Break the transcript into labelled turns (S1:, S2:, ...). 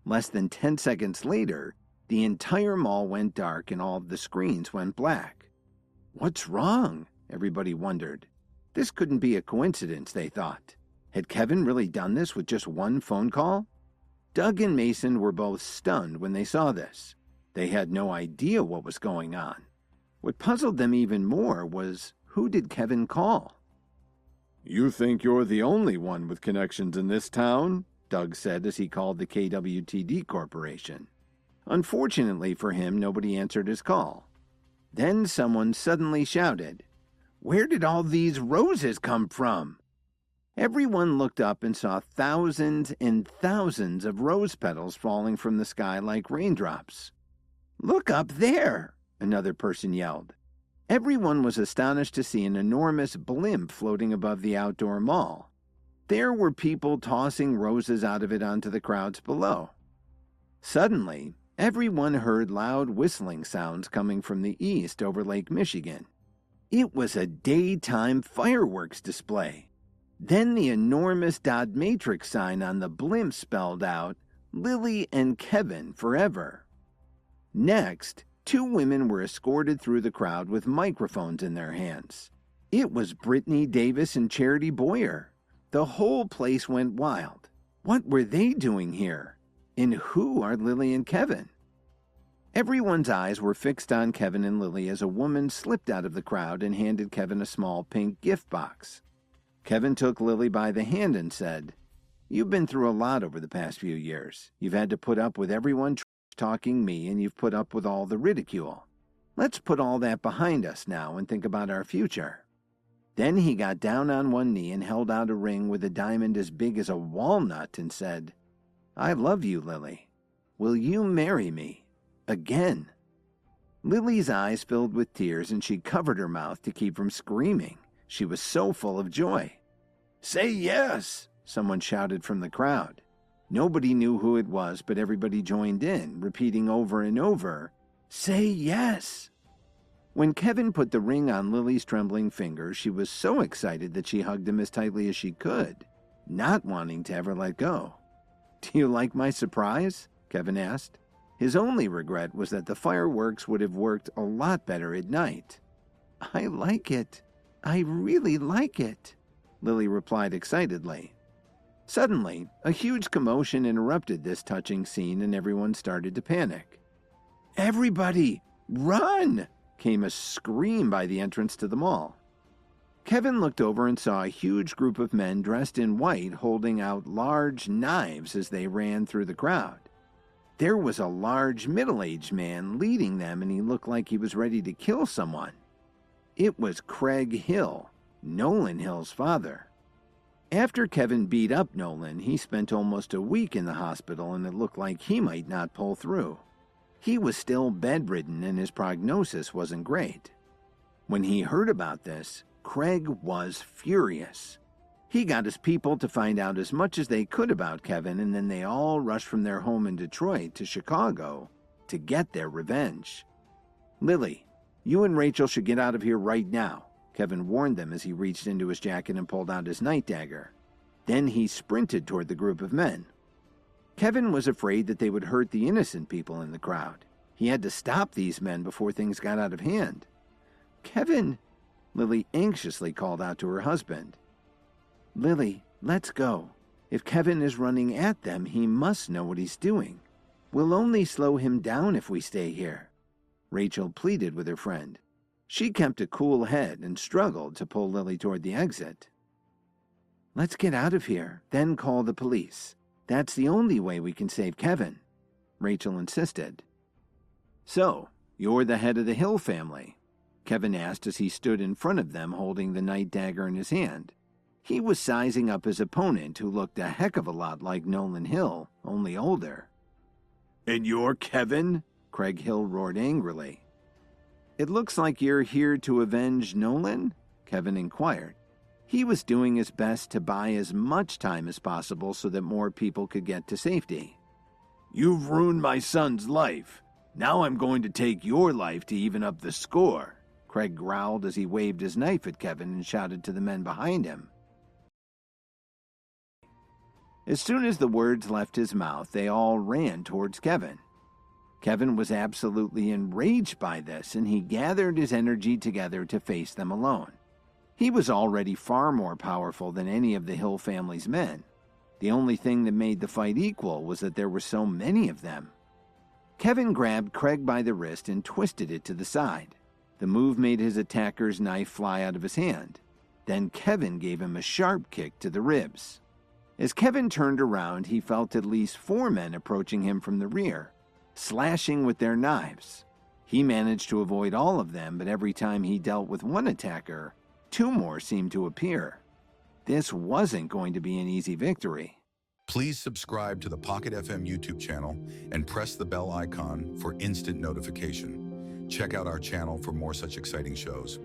S1: Less than 10 seconds later, the entire mall went dark and all of the screens went black. What's wrong? Everybody wondered. This couldn't be a coincidence, they thought. Had Kevin really done this with just one phone call? Doug and Mason were both stunned when they saw this. They had no idea what was going on. What puzzled them even more was, who did Kevin call? "You think you're the only one with connections in this town?" Doug said as he called the KWTD Corporation. Unfortunately for him, nobody answered his call. Then someone suddenly shouted, "Where did all these roses come from?" Everyone looked up and saw thousands and thousands of rose petals falling from the sky like raindrops. "Look up there!" another person yelled. Everyone was astonished to see an enormous blimp floating above the outdoor mall. There were people tossing roses out of it onto the crowds below. Suddenly, everyone heard loud whistling sounds coming from the east over Lake Michigan. It was a daytime fireworks display. Then the enormous dot matrix sign on the blimp spelled out, "Lily and Kevin forever." Next, two women were escorted through the crowd with microphones in their hands. It was Brittany Davis and Charity Boyer. The whole place went wild. What were they doing here? And who are Lily and Kevin? Everyone's eyes were fixed on Kevin and Lily as a woman slipped out of the crowd and handed Kevin a small pink gift box. Kevin took Lily by the hand and said, "You've been through a lot over the past few years. You've had to put up with everyone talking me, and you've put up with all the ridicule. Let's put all that behind us now and think about our future." Then he got down on one knee and held out a ring with a diamond as big as a walnut and said, "I love you, Lily. Will you marry me? Again?" Lily's eyes filled with tears and she covered her mouth to keep from screaming. She was so full of joy. "Say yes!" someone shouted from the crowd. Nobody knew who it was, but everybody joined in, repeating over and over, "Say yes!" When Kevin put the ring on Lily's trembling finger, she was so excited that she hugged him as tightly as she could, not wanting to ever let go. "Do you like my surprise?" Kevin asked. His only regret was that the fireworks would have worked a lot better at night. "I like it. I really like it," Lily replied excitedly. Suddenly, a huge commotion interrupted this touching scene and everyone started to panic. "Everybody, run!" came a scream by the entrance to the mall. Kevin looked over and saw a huge group of men dressed in white holding out large knives as they ran through the crowd. There was a large middle-aged man leading them and he looked like he was ready to kill someone. It was Craig Hill, Nolan Hill's father. After Kevin beat up Nolan, he spent almost a week in the hospital and it looked like he might not pull through. He was still bedridden and his prognosis wasn't great. When he heard about this, Craig was furious. He got his people to find out as much as they could about Kevin and then they all rushed from their home in Detroit to Chicago to get their revenge. "Lily, you and Rachel should get out of here right now," Kevin warned them as he reached into his jacket and pulled out his night dagger. Then he sprinted toward the group of men. Kevin was afraid that they would hurt the innocent people in the crowd. He had to stop these men before things got out of hand. "Kevin," Lily anxiously called out to her husband. "Lily, let's go. If Kevin is running at them, he must know what he's doing. We'll only slow him down if we stay here," Rachel pleaded with her friend. She kept a cool head and struggled to pull Lily toward the exit. "Let's get out of here, then call the police. That's the only way we can save Kevin," Rachel insisted. "So, you're the head of the Hill family?" Kevin asked as he stood in front of them holding the night dagger in his hand. He was sizing up his opponent, who looked a heck of a lot like Nolan Hill, only older. "And you're Kevin?" Craig Hill roared angrily. "It looks like you're here to avenge Nolan?" Kevin inquired. He was doing his best to buy as much time as possible so that more people could get to safety. "You've ruined my son's life. Now I'm going to take your life to even up the score," Craig growled as he waved his knife at Kevin and shouted to the men behind him. As soon as the words left his mouth, they all ran towards Kevin. Kevin was absolutely enraged by this, and he gathered his energy together to face them alone. He was already far more powerful than any of the Hill family's men. The only thing that made the fight equal was that there were so many of them. Kevin grabbed Craig by the wrist and twisted it to the side. The move made his attacker's knife fly out of his hand. Then Kevin gave him a sharp kick to the ribs. As Kevin turned around, he felt at least 4 men approaching him from the rear, slashing with their knives. He managed to avoid all of them, but every time he dealt with one attacker, 2 more seemed to appear. This wasn't going to be an easy victory.
S2: Please subscribe to the Pocket FM YouTube channel and press the bell icon for instant notification. Check out our channel for more such exciting shows.